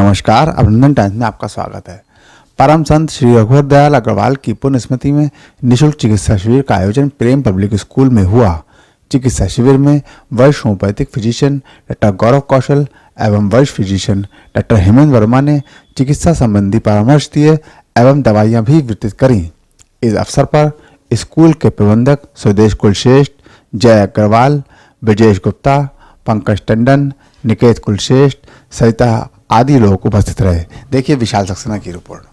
नमस्कार, अभिनंदन टाइम्स में आपका स्वागत है। परम संत श्री रघुवर दयाल अग्रवाल की पुण्य स्मृति में निःशुल्क चिकित्सा शिविर का आयोजन प्रेम पब्लिक स्कूल में हुआ। चिकित्सा शिविर में वरिष्ठ होम्योपैथिक फिजिशियन डॉक्टर गौरव कौशल एवं वरिष्ठ फिजिशियन डॉक्टर हेमंत वर्मा ने चिकित्सा संबंधी परामर्श दिए एवं दवाइयां भी वितरित करीं। इस अवसर पर स्कूल के प्रबंधक सुदेश कुलश्रेष्ठ, जय अग्रवाल, ब्रजेश गुप्ता, पंकज टंडन, निकेत कुलश्रेष्ठ सहिता आदि लोग उपस्थित रहे। देखिए विशाल सक्सेना की रिपोर्ट।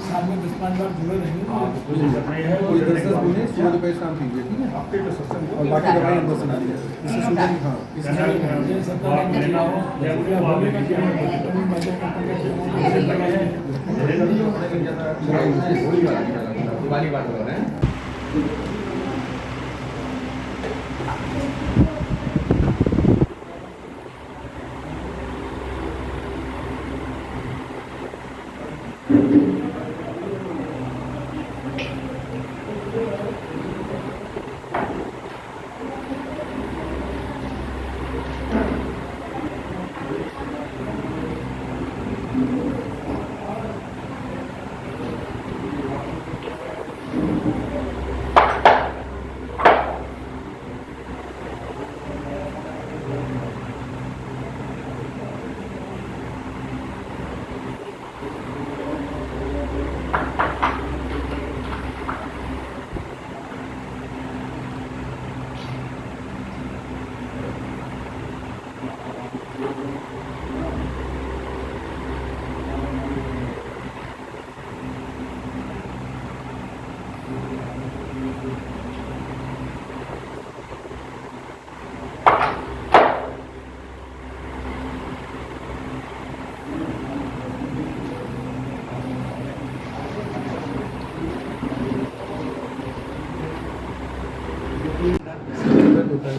साल में 10-5 बार जुड़े रहेंगे कोई 10 महीने 16 रुपये शाम पीजिए, ठीक है। आपके तो सत्संग और बाकी दवाई अंदर सुना दी है इससे शुगर हाँ इससे सरकार ने चलाओ या बोले का क्या वाली बात हो रहा है।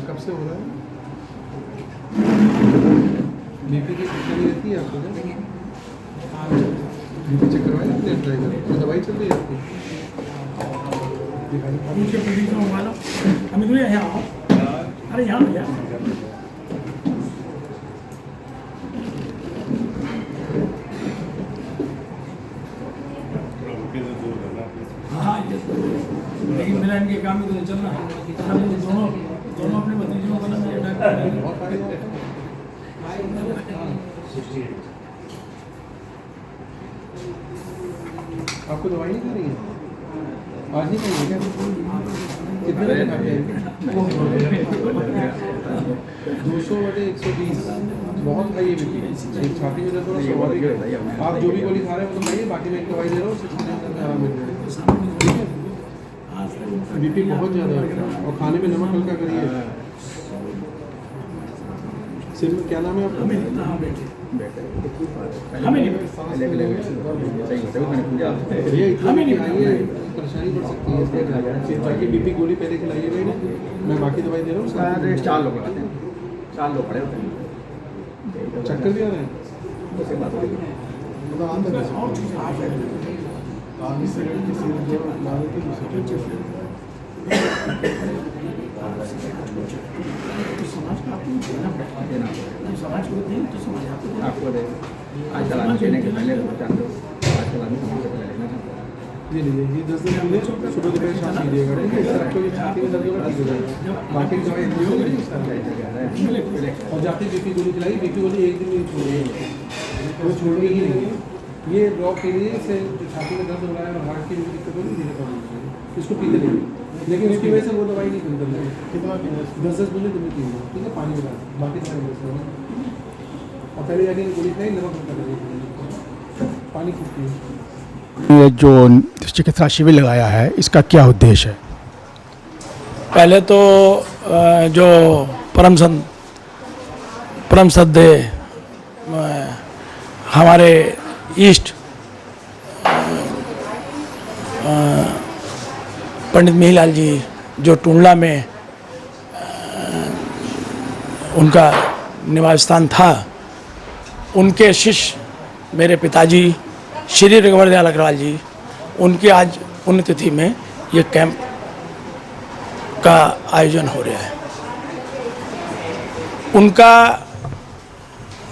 कब से हो रहा है? बीपी की परेशानी रहती है आपको? बीपी चेक करवाएं, प्लेट ट्राई करें। तो दवाई चल रही है आपकी? अरे यहाँ हाँ लेकिन मेरा इनके काम में तो चलना है। दोनों अपने भतीजों को आपको दवाई नहीं करेंगे? आज नहीं करेंगे क्या? कितने बजे खाते हैं? 200/120 बहुत खाइए बीपी। छाती में दर्द थोड़ा स्वाभाविक है। आप जो भी गोली खा रहे हैं वो तो खाइए, बाकी मैं एक दवाई दे रहा हूँ, 6 दिन में आराम मिल जाएगा। ठीक है? बीपी बहुत ज़्यादा है और खाने में नमक हल्का करिए। सिर में क्या नाम है आपका? आइए, परेशानी बढ़ सकती है। बाकी बीपी गोली पहले खिलाइएगा, मैं बाकी दवाई दे रहा हूँ। 4 लोग आते हैं, 4 लोग खड़े होते हैं। चक्कर भी आ रहे हैं? आपको दे आज चलाने देने के पहले जानते हो, आज चलाने से पहले लेना था। ये लीजिए, ये 10 दिन पहले सुबह दोपहर शाम लीजिएगा, ठीक है? इससे आपको ये छाती में दर्द होगा, ठीक हो जाएगा। बाकी दवाई दी होगी और जाते बीपी गोली खिलाई। बीपी गोली एक दिन नहीं छोड़िए, वो छोड़नी ही नहीं है। ये ड्रॉप के लिए इससे छाती में दर्द हो रहा है और हार्ट की भी दिक्कत होगी, धीरे प्रॉब्लम इसको पीते नहीं, लेकिन उसकी वजह से वो दवाई नहीं पीते। कितना 10 बजे दिन में पीना, ठीक है? पानी मिला बाकी दवाई और पहले जाके गोली खाई, नमक कर पानी खूब पिए। ये जो चिकित्सा शिविर लगाया है इसका क्या उद्देश्य है? पहले तो जो परम श्रद्धेय हमारे ईस्ट पंडित मिहिलाल जी जो टुंडला में उनका निवास स्थान था, उनके शिष्य मेरे पिताजी श्री रघुवर दयाल अग्रवाल जी, उनकी आज पुण्यतिथि में ये कैंप का आयोजन हो रहा है। उनका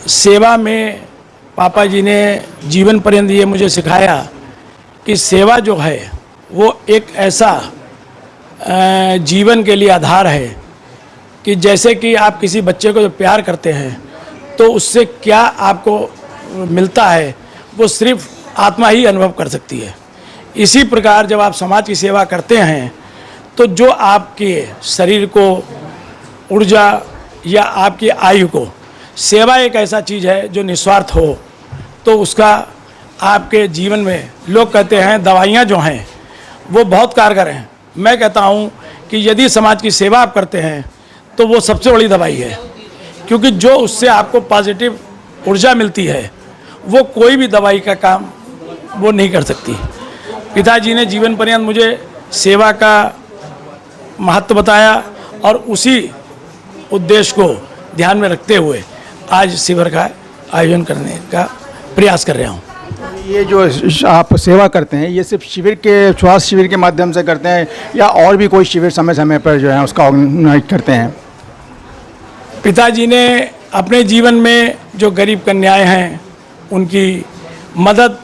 सेवा में पापा जी ने जीवन पर्यंत ये मुझे सिखाया कि सेवा जो है वो एक ऐसा जीवन के लिए आधार है कि जैसे कि आप किसी बच्चे को जो प्यार करते हैं तो उससे क्या आपको मिलता है वो सिर्फ आत्मा ही अनुभव कर सकती है। इसी प्रकार जब आप समाज की सेवा करते हैं तो जो आपके शरीर को ऊर्जा या आपकी आयु को, सेवा एक ऐसा चीज़ है जो निस्वार्थ हो तो उसका आपके जीवन में, लोग कहते हैं दवाइयाँ जो हैं वो बहुत कारगर हैं। मैं कहता हूँ कि यदि समाज की सेवा आप करते हैं तो वो सबसे बड़ी दवाई है, क्योंकि जो उससे आपको पॉजिटिव ऊर्जा मिलती है वो कोई भी दवाई का काम वो नहीं कर सकती। पिताजी ने जीवन पर्यंत मुझे सेवा का महत्व बताया और उसी उद्देश्य को ध्यान में रखते हुए आज शिविर का आयोजन करने का प्रयास कर रहा हूँ। ये जो आप सेवा करते हैं ये सिर्फ शिविर के, स्वास्थ्य शिविर के माध्यम से करते हैं या और भी कोई शिविर समय समय पर जो है उसका ऑर्गेनाइज करते हैं? पिताजी ने अपने जीवन में जो गरीब कन्याएं हैं उनकी मदद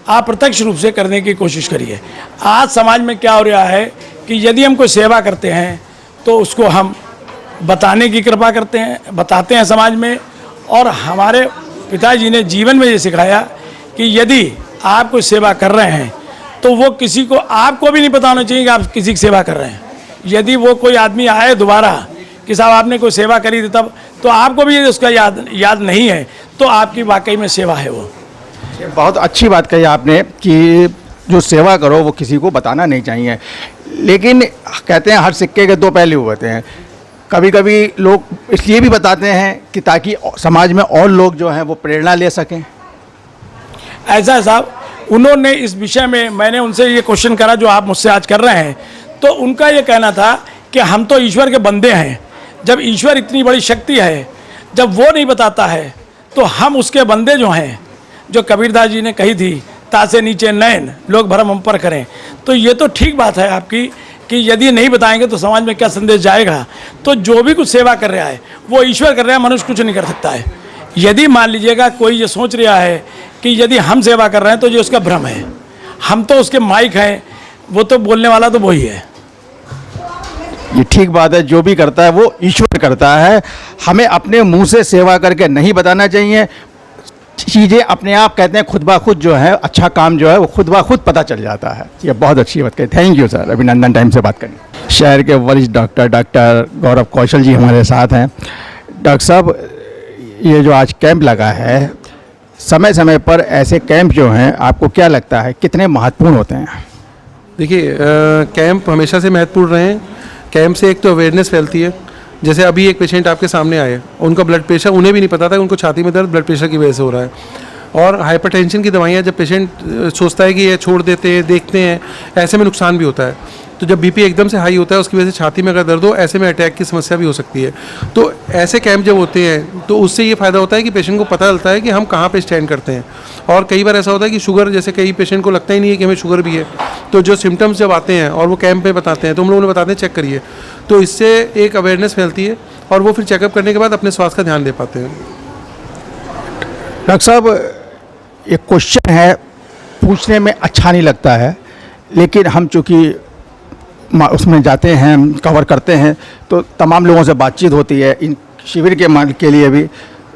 अप्रत्यक्ष रूप से करने की कोशिश करी है। आज समाज में क्या हो रहा है कि यदि हम कोई सेवा करते हैं तो उसको हम बताने की कृपा करते हैं, बताते हैं समाज में। और हमारे पिताजी ने जीवन में ये सिखाया कि यदि आप कोई सेवा कर रहे हैं तो वो किसी को, आपको भी नहीं पता होना चाहिए कि आप किसी की सेवा कर रहे हैं। यदि वो कोई आदमी आए दोबारा कि साहब आपने कोई सेवा करी थी तब, तो आपको भी यदि उसका याद नहीं है तो आपकी वाकई में सेवा है वो। ये बहुत अच्छी बात कही आपने कि जो सेवा करो वो किसी को बताना नहीं चाहिए, लेकिन कहते हैं हर सिक्के के दो पहलू होते हैं। कभी कभी लोग इसलिए भी बताते हैं कि ताकि समाज में और लोग जो हैं वो प्रेरणा ले सकें। ऐसा साहब, उन्होंने इस विषय में, मैंने उनसे ये क्वेश्चन करा जो आप मुझसे आज कर रहे हैं, तो उनका ये कहना था कि हम तो ईश्वर के बंदे हैं। जब ईश्वर इतनी बड़ी शक्ति है, जब वो नहीं बताता है तो हम उसके बंदे जो हैं, जो कबीरदास जी ने कही थी, तासे नीचे नयन लोग भरम हम पर करें। तो ये तो ठीक बात है आपकी कि यदि नहीं बताएंगे तो समाज में क्या संदेश जाएगा। तो जो भी कुछ सेवा कर रहा है वो ईश्वर कर रहा है, मनुष्य कुछ नहीं कर सकता है। यदि मान लीजिएगा कोई ये सोच रहा है कि यदि हम सेवा कर रहे हैं तो ये उसका भ्रम है। हम तो उसके माइक हैं, वो तो बोलने वाला तो वही है। ये ठीक बात है, जो भी करता है वो ईश्वर करता है। हमें अपने मुंह से सेवा करके नहीं बताना चाहिए, चीज़ें अपने आप कहते हैं खुद ब खुद जो है, अच्छा काम जो है वो खुद ब खुद पता चल जाता है। ये बहुत अच्छी बात कही, थैंक यू सर, अभिनंदन टाइम से बात करनी। शहर के वरिष्ठ डॉक्टर गौरव कौशल जी हमारे साथ हैं। डॉक्टर साहब, ये जो आज कैंप लगा है, समय समय पर ऐसे कैंप जो हैं आपको क्या लगता है कितने महत्वपूर्ण होते हैं? देखिए, कैंप हमेशा से महत्वपूर्ण रहे हैं। कैंप से एक तो अवेयरनेस फैलती है। जैसे अभी एक पेशेंट आपके सामने आए, उनका ब्लड प्रेशर, उन्हें भी नहीं पता था उनको छाती में दर्द ब्लड प्रेशर की वजह से हो रहा है। और हाइपरटेंशन की दवाइयाँ जब पेशेंट सोचता है कि ये छोड़ देते हैं, देखते हैं, ऐसे में नुकसान भी होता है। तो जब बीपी एकदम से हाई होता है, उसकी वजह से छाती में अगर दर्द हो, ऐसे में अटैक की समस्या भी हो सकती है। तो ऐसे कैंप जब होते हैं तो उससे ये फ़ायदा होता है कि पेशेंट को पता चलता है कि हम कहाँ पे स्टैंड करते हैं। और कई बार ऐसा होता है कि शुगर, जैसे कई पेशेंट को लगता ही नहीं है कि हमें शुगर भी है, तो जो सिम्टम्स जब आते हैं और वो कैंप में बताते हैं तो हम लोग उन्हें बताते हैं चेक करिए। तो इससे एक अवेयरनेस फैलती है और वो फिर चेकअप करने के बाद अपने स्वास्थ्य का ध्यान दे पाते हैं। डॉक्टर साहब, एक क्वेश्चन है, पूछने में अच्छा नहीं लगता है, लेकिन हम चूँकि उसमें जाते हैं, कवर करते हैं, तो तमाम लोगों से बातचीत होती है। इन शिविर के लिए भी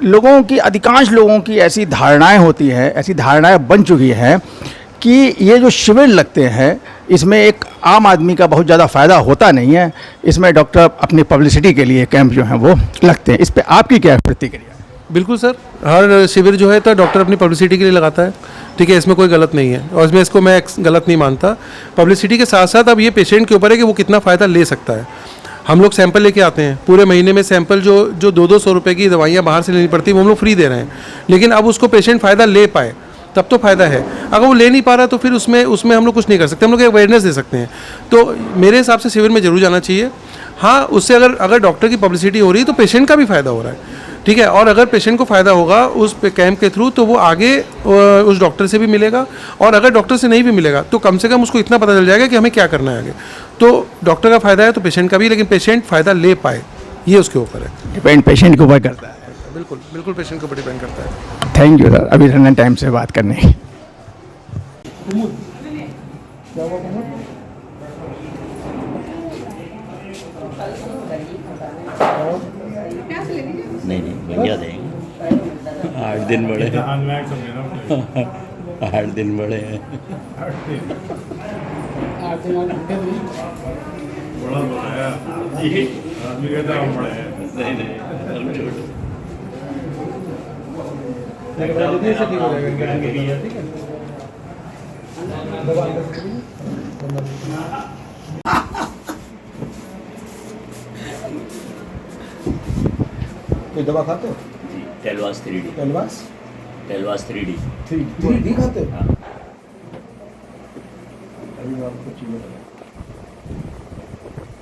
लोगों की, अधिकांश लोगों की ऐसी धारणाएं होती हैं, ऐसी धारणाएं बन चुकी हैं कि ये जो शिविर लगते हैं इसमें एक आम आदमी का बहुत ज़्यादा फ़ायदा होता नहीं है। इसमें डॉक्टर अपनी पब्लिसिटी के लिए कैंप जो हैं वो लगते हैं। इस पर आपकी क्या प्रतिक्रिया? बिल्कुल सर, हर शिविर जो है तो डॉक्टर अपनी पब्लिसिटी के लिए लगाता है, ठीक है, इसमें कोई गलत नहीं है और इसमें इसको मैं गलत नहीं मानता। पब्लिसिटी के साथ साथ अब ये पेशेंट के ऊपर है कि वो कितना फ़ायदा ले सकता है। हम लोग सैंपल लेके आते हैं, पूरे महीने में सैंपल जो 200-200 रुपये की दवाइयाँ बाहर से लेनी पड़ती है वो हम लोग फ्री दे रहे हैं, लेकिन अब उसको पेशेंट फ़ायदा ले पाए तब तो फ़ायदा है। अगर वो ले नहीं पा रहा तो फिर उसमें हम लोग कुछ नहीं कर सकते, हम लोग अवेयरनेस दे सकते हैं। तो मेरे हिसाब से शिविर में ज़रूर जाना चाहिए। हाँ, उससे अगर डॉक्टर की पब्लिसिटी हो रही है तो पेशेंट का भी फ़ायदा हो रहा है, ठीक है। और अगर पेशेंट को फ़ायदा होगा उस कैंप के थ्रू तो वो आगे उस डॉक्टर से भी मिलेगा, और अगर डॉक्टर से नहीं भी मिलेगा तो कम से कम उसको इतना पता चल जाएगा कि हमें क्या करना है आगे। तो डॉक्टर का फ़ायदा है तो पेशेंट का भी, लेकिन पेशेंट फ़ायदा ले पाए ये उसके ऊपर है। डिपेंड पेशेंट के ऊपर करता है। बिल्कुल बिल्कुल पेशेंट के ऊपर डिपेंड करता है। थैंक यू सर, अभी रहना टाइम से बात करने की। नहीं भैया देंगे, 8 दिन बड़े हैं, 8 दिन बड़े हैं। बड़ा बनाया आदमी कहता हम बड़े हैं। नहीं हम छोटे। कोई दवा खाते हो? टेलवास 3D। टेलवास 3D। 3D खाते हो? हाँ। अभी मैं आपको चीज़ें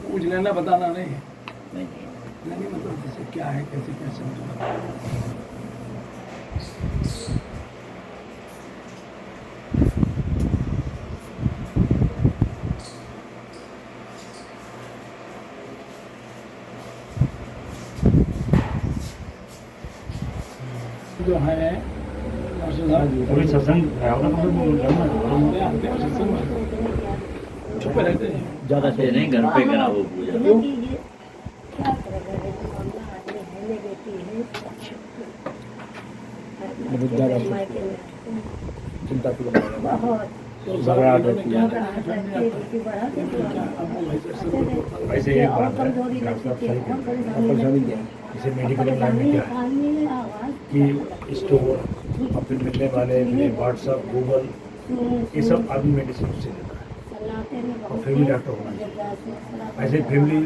पूछ लेना, बताना नहीं। नहीं नहीं मतलब जैसे क्या है, कैसे कैसे मतलब। जो है कोई सत्संग छुपे रहते हैं। ज़्यादा से नहीं, घर पे करा वो पूजा। चिंता फिक्र ऐसे एक बात है, डॉक्टर साहब सही कहते हैं। परेशानी क्या है? जैसे मेडिकल लाइन में क्या है कि स्टोर, और फिर मिलने वाले फिर व्हाट्सअप, गूगल, ये सब आदमी मेडिसिन से लेता है, और फैमिली डॉक्टर होना चाहिए। ऐसे फैमिली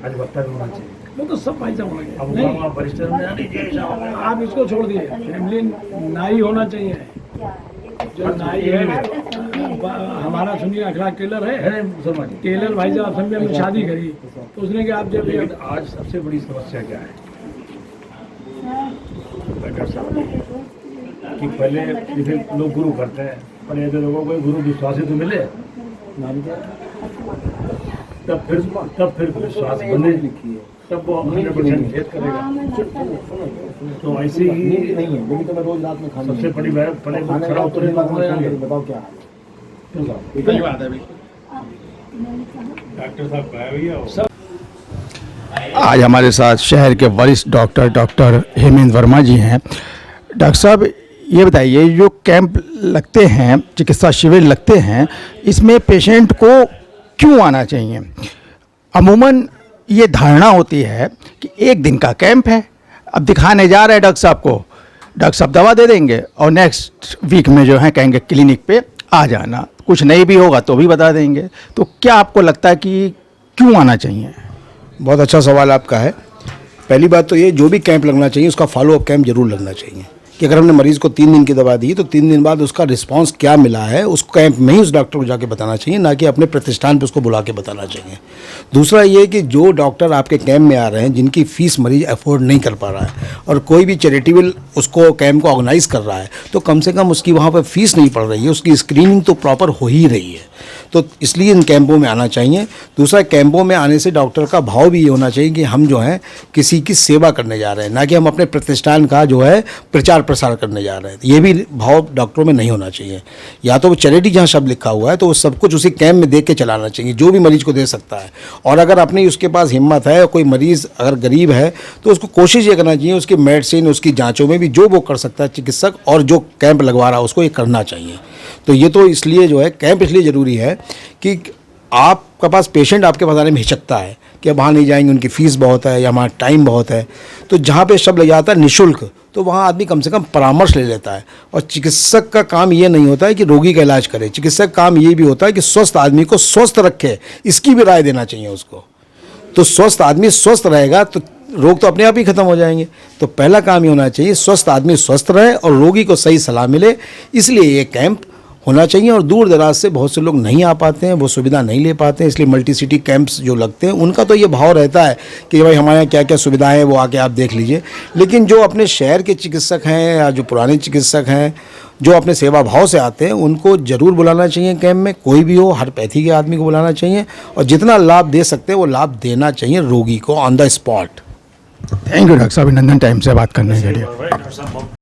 अधिवक्ता भी होना चाहिए। वो तो सब पैसा होना चाहिए। अब नहीं, वहाँ वरिष्ठ आप इसको छोड़ दिए, फैमिली नाई होना चाहिए। जो नाई है हमारा सुनिए, अखलाक टेलर है, मुसलमान जी। टेलर भाई साहब समझे हमने शादी करी तो उसने कहा आप जब लेकिन आज सबसे बड़ी समस्या क्या है डॉक्टर साहब, कि पहले जैसे लोग गुरु करते हैं, पर ऐसे लोगों को गुरु विश्वासी तो मिले, तब फिर विश्वास बने, तब वो 100% खेत करेगा। तो ऐसे ही नहीं है, लेकिन तो मैं रोज रात में खाना सबसे बड़ी बात, पहले वो खड़ा उतरे बताओ क्या सही बात है। डॉक्टर साहब का है भैया वो। आज हमारे साथ शहर के वरिष्ठ डॉक्टर हेमेंद्र वर्मा जी हैं। डॉक्टर साहब, ये बताइए, जो कैंप लगते हैं, चिकित्सा शिविर लगते हैं, इसमें पेशेंट को क्यों आना चाहिए? अमूमन ये धारणा होती है कि एक दिन का कैंप है, अब दिखाने जा रहे हैं डॉक्टर साहब को, डॉक्टर साहब दवा दे देंगे और नेक्स्ट वीक में जो है कहेंगे क्लिनिक पे आ जाना, कुछ नहीं भी होगा तो भी बता देंगे। तो क्या आपको लगता है कि क्यों आना चाहिए? बहुत अच्छा सवाल आपका है। पहली बात तो ये, जो भी कैंप लगना चाहिए उसका फॉलोअप कैंप जरूर लगना चाहिए, कि अगर हमने मरीज़ को 3 दिन की दवा दी तो 3 दिन बाद उसका रिस्पांस क्या मिला है, उस कैंप में ही उस डॉक्टर को जाके बताना चाहिए, ना कि अपने प्रतिष्ठान पे उसको बुला के बताना चाहिए। दूसरा ये कि जो डॉक्टर आपके कैंप में आ रहे हैं, जिनकी फ़ीस मरीज अफोर्ड नहीं कर पा रहा है, और कोई भी चैरिटेबल उसको कैंप को ऑर्गेनाइज कर रहा है, तो कम से कम उसकी वहाँ पर फ़ीस नहीं पड़ रही है, उसकी स्क्रीनिंग तो प्रॉपर हो ही रही है। तो इसलिए इन कैंपों में आना चाहिए। दूसरा, कैंपों में आने से डॉक्टर का भाव भी ये होना चाहिए कि हम जो है किसी की सेवा करने जा रहे हैं, ना कि हम अपने प्रतिष्ठान का जो है प्रचार प्रसार करने जा रहे हैं। ये भी भाव डॉक्टरों में नहीं होना चाहिए। या तो वो चैरिटी जहाँ शब्द लिखा हुआ है तो वो सब कुछ उसी कैंप में देख के चलाना चाहिए, जो भी मरीज को दे सकता है। और अगर अपनी उसके पास हिम्मत है, कोई मरीज़ अगर गरीब है तो उसको कोशिश ये करना चाहिए, उसकी मेडिसिन, उसकी जाँचों में भी जो वो कर सकता है चिकित्सक, और जो कैंप लगवा रहा है उसको ये करना चाहिए। तो ये तो इसलिए जो है कैंप इसलिए ज़रूरी है कि आपका पास पेशेंट आपके पास आने में हिचकता है कि अब वहाँ नहीं जाएंगे, उनकी फ़ीस बहुत है या हमारा टाइम बहुत है। तो जहाँ पे शब्द लग जाता है निःशुल्क, तो वहाँ आदमी कम से कम परामर्श ले लेता है। और चिकित्सक का काम ये नहीं होता है कि रोगी का इलाज करे, चिकित्सक का काम ये भी होता है कि स्वस्थ आदमी को स्वस्थ रखे, इसकी भी राय देना चाहिए उसको। तो स्वस्थ आदमी स्वस्थ रहेगा तो रोग तो अपने आप ही खत्म हो जाएंगे। तो पहला काम ये होना चाहिए स्वस्थ आदमी स्वस्थ रहे और रोगी को सही सलाह मिले, इसलिए ये कैंप होना चाहिए। और दूर दराज से बहुत से लोग नहीं आ पाते हैं, वो सुविधा नहीं ले पाते हैं, इसलिए मल्टी सिटी कैंप्स जो लगते हैं उनका तो ये भाव रहता है कि भाई हमारे यहाँ क्या क्या सुविधाएं हैं वो आके आप देख लीजिए। लेकिन जो अपने शहर के चिकित्सक हैं या जो पुराने चिकित्सक हैं जो अपने सेवा भाव से आते हैं उनको ज़रूर बुलाना चाहिए कैंप में, कोई भी हो, हर पैथी के आदमी को बुलाना चाहिए और जितना लाभ दे सकते हैं वो लाभ देना चाहिए रोगी को on the spot. Thank you doctor साहब, अभिनंदन टाइम से बात करने के लिए। डॉक्टर साहब